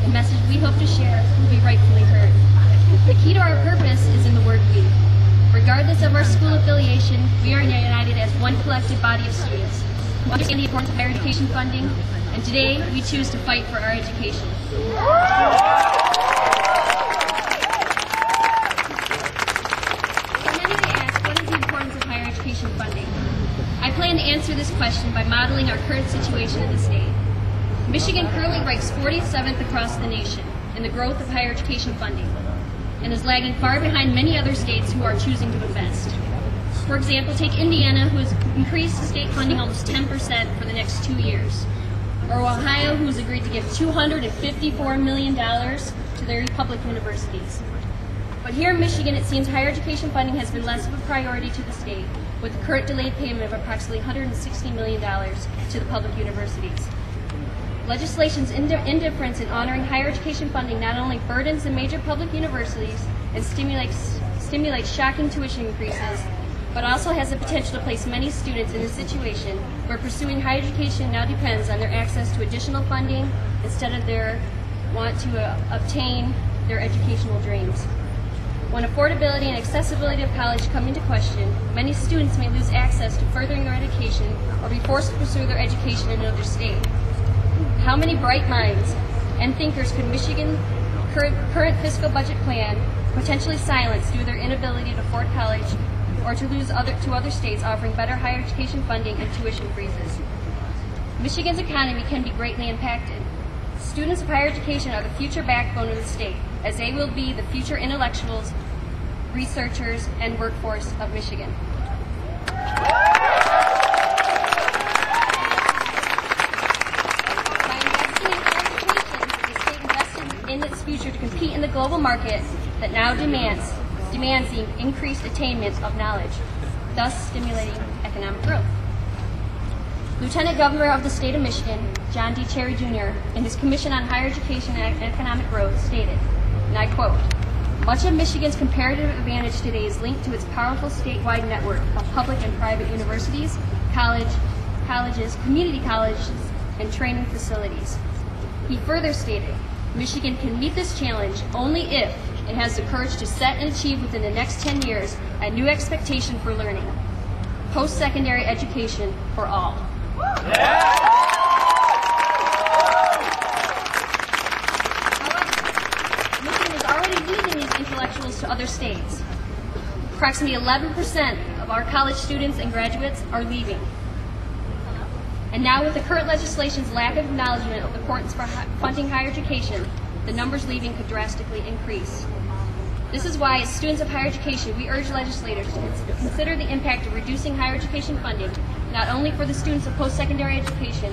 the message we hope to share will be rightfully heard. The key to our purpose is in the word we. Regardless of our school affiliation, we are united as one collective body of students who understand the importance of higher education funding, and today we choose to fight for our education. Many may ask, what is the importance of higher education funding? I plan to answer this question by modeling our current situation in the state. Michigan currently ranks 47th across the nation in the growth of higher education funding, and is lagging far behind many other states who are choosing to invest. For example, take Indiana, who has increased state funding almost 10% for the next 2 years, or Ohio, who has agreed to give $254 million to their public universities. But here in Michigan, it seems higher education funding has been less of a priority to the state, with the current delayed payment of approximately $160 million to the public universities. Legislation's indifference in honoring higher education funding not only burdens the major public universities and stimulates shocking tuition increases, but also has the potential to place many students in a situation where pursuing higher education now depends on their access to additional funding instead of their want to obtain their educational dreams. When affordability and accessibility of college come into question, many students may lose access to furthering their education or be forced to pursue their education in another state. How many bright minds and thinkers could Michigan's current fiscal budget plan potentially silence due to their inability to afford college or to lose to other states offering better higher education funding and tuition freezes? Michigan's economy can be greatly impacted. Students of higher education are the future backbone of the state, as they will be the future intellectuals, researchers, and workforce of Michigan. In its future to compete in the global market that now demands the increased attainment of knowledge, thus stimulating economic growth. Lieutenant Governor of the State of Michigan, John D. Cherry Jr., in his Commission on Higher Education and Economic Growth stated, and I quote, "Much of Michigan's comparative advantage today is linked to its powerful statewide network of public and private universities, colleges, community colleges, and training facilities." He further stated, "Michigan can meet this challenge only if it has the courage to set and achieve within the next 10 years a new expectation for learning, post-secondary education for all." However, Michigan is already losing these intellectuals to other states. Approximately 11% of our college students and graduates are leaving. And now with the current legislation's lack of acknowledgement of the importance for funding higher education, the numbers leaving could drastically increase. This is why, as students of higher education, we urge legislators to consider the impact of reducing higher education funding, not only for the students of post-secondary education,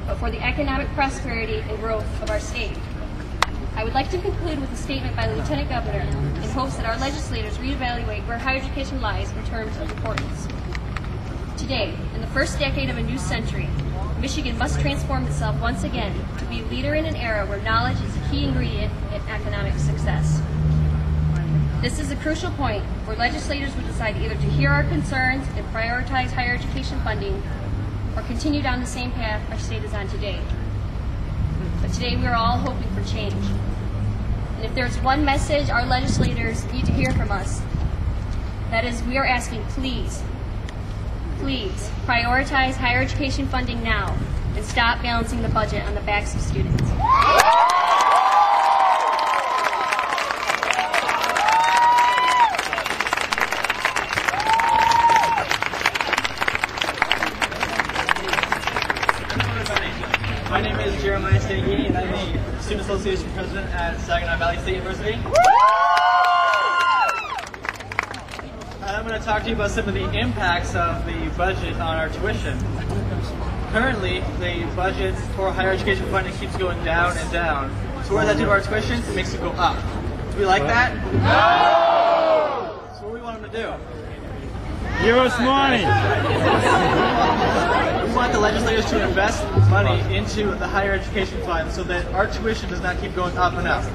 but for the economic prosperity and growth of our state. I would like to conclude with a statement by the Lieutenant Governor in hopes that our legislators reevaluate where higher education lies in terms of importance. Today, in the first decade of a new century, Michigan must transform itself once again to be a leader in an era where knowledge is a key ingredient in economic success. This is a crucial point where legislators would decide either to hear our concerns and prioritize higher education funding or continue down the same path our state is on today. But today we are all hoping for change. And if there's one message our legislators need to hear from us, that is, we are asking, please prioritize higher education funding now and stop balancing the budget on the backs of students. My name is Jeremiah Stagini, and I'm the Student Association President at Saginaw Valley State University. I'm going to talk to you about some of the impacts of the budget on our tuition. Currently, the budget for higher education funding keeps going down and down. So what does that do to our tuition? It makes it go up. Do we like that? No! So what do we want them to do? Give us money! We want the legislators to invest money into the higher education fund so that our tuition does not keep going up and up.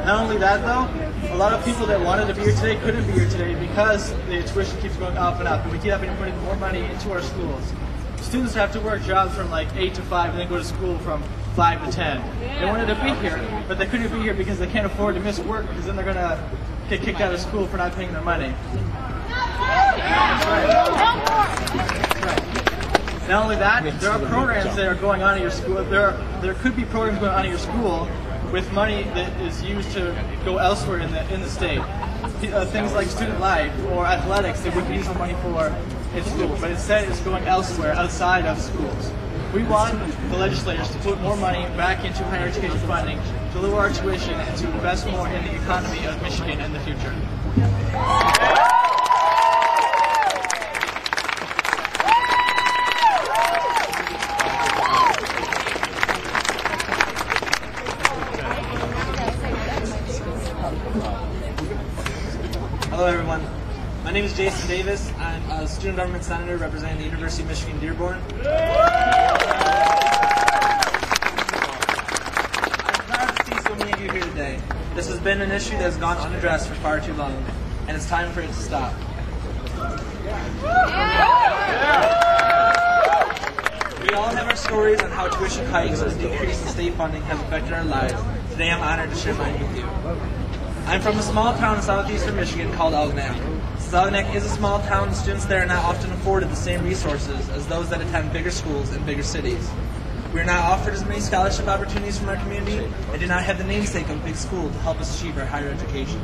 Not only that, though, a lot of people that wanted to be here today couldn't be here today because the tuition keeps going up and up, and we keep having to put more money into our schools. Students have to work jobs from like 8 to 5 and then go to school from 5 to 10. They wanted to be here, but they couldn't be here because they can't afford to miss work because then they're going to get kicked out of school for not paying their money. That's right. Not only that, there are programs that are going on in your school. There could be programs going on in your school with money that is used to go elsewhere in the state. Things like student life or athletics that we could use the money for in school, but instead it's going elsewhere outside of schools. We want the legislators to put more money back into higher education funding, to lower our tuition, and to invest more in the economy of Michigan in the future. Hello everyone, my name is Jason Davis. I'm a student government senator representing the University of Michigan Dearborn. I'm proud to see so many of you here today. This has been an issue that has gone unaddressed for far too long, and it's time for it to stop. We all have our stories on how tuition hikes and decrease in state funding have affected our lives. Today I'm honored to share mine with you. I'm from a small town in southeastern Michigan called Algonac. Since Algonac is a small town, students there are not often afforded the same resources as those that attend bigger schools in bigger cities. We are not offered as many scholarship opportunities from our community and do not have the namesake of a big school to help us achieve our higher education.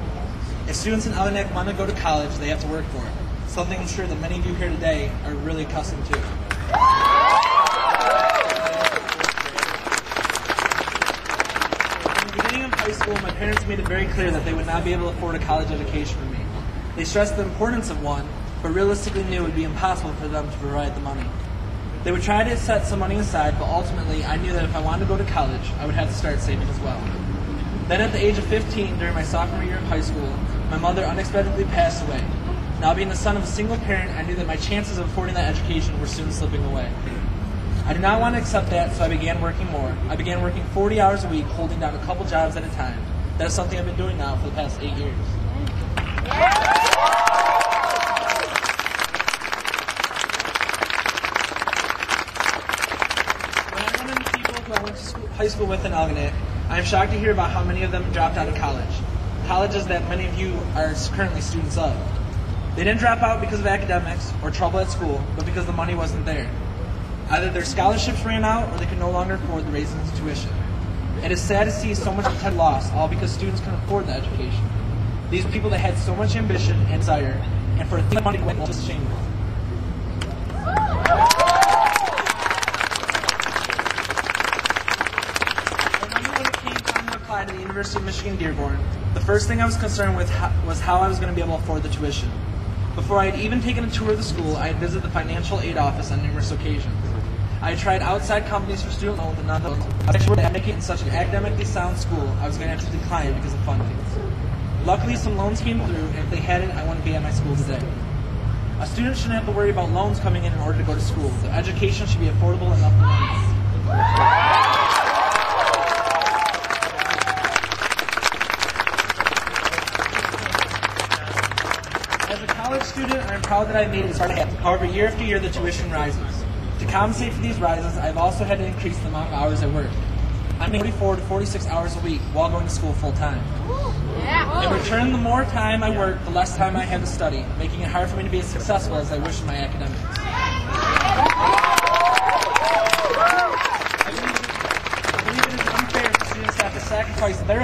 If students in Algonac want to go to college, they have to work for it, something I'm sure that many of you here today are really accustomed to. High school, my parents made it very clear that they would not be able to afford a college education for me. They stressed the importance of one, but realistically knew it would be impossible for them to provide the money. They would try to set some money aside, but ultimately I knew that if I wanted to go to college, I would have to start saving as well. Then at the age of 15, during my sophomore year of high school, my mother unexpectedly passed away. Now being the son of a single parent, I knew that my chances of affording that education were soon slipping away. I did not want to accept that, so I began working more. I began working 40 hours a week, holding down a couple jobs at a time. That is something I've been doing now for the past 8 years. When I run into people who I went to high school with in Algonac, I am shocked to hear about how many of them dropped out of college. Colleges that many of you are currently students of. They didn't drop out because of academics or trouble at school, but because the money wasn't there. Either their scholarships ran out or they could no longer afford the raises in tuition. It is sad to see so much potential lost, all because students couldn't afford the education. These people that had so much ambition and desire, and for a thing of money went just shameful. I remember when it came time to apply to the University of Michigan Dearborn, the first thing I was concerned with was how I was going to be able to afford the tuition. Before I had even taken a tour of the school, I had visited the financial aid office on numerous occasions. I had tried outside companies for student loans and none of those. I was sure that making it in such an academically sound school, I was going to have to decline because of funding. Luckily, some loans came through, and if they hadn't, I wouldn't be at my school today. A student shouldn't have to worry about loans coming in order to go to school. Their education should be affordable enough for them. As a college student, I'm proud that I made it. However, year after year, the tuition rises. To compensate for these rises, I've also had to increase the amount of hours I work. I'm 44 to 46 hours a week while going to school full time. In return, the more time I work, the less time I have to study, making it hard for me to be as successful as I wish in my academics. I believe it is unfair for students to have to sacrifice their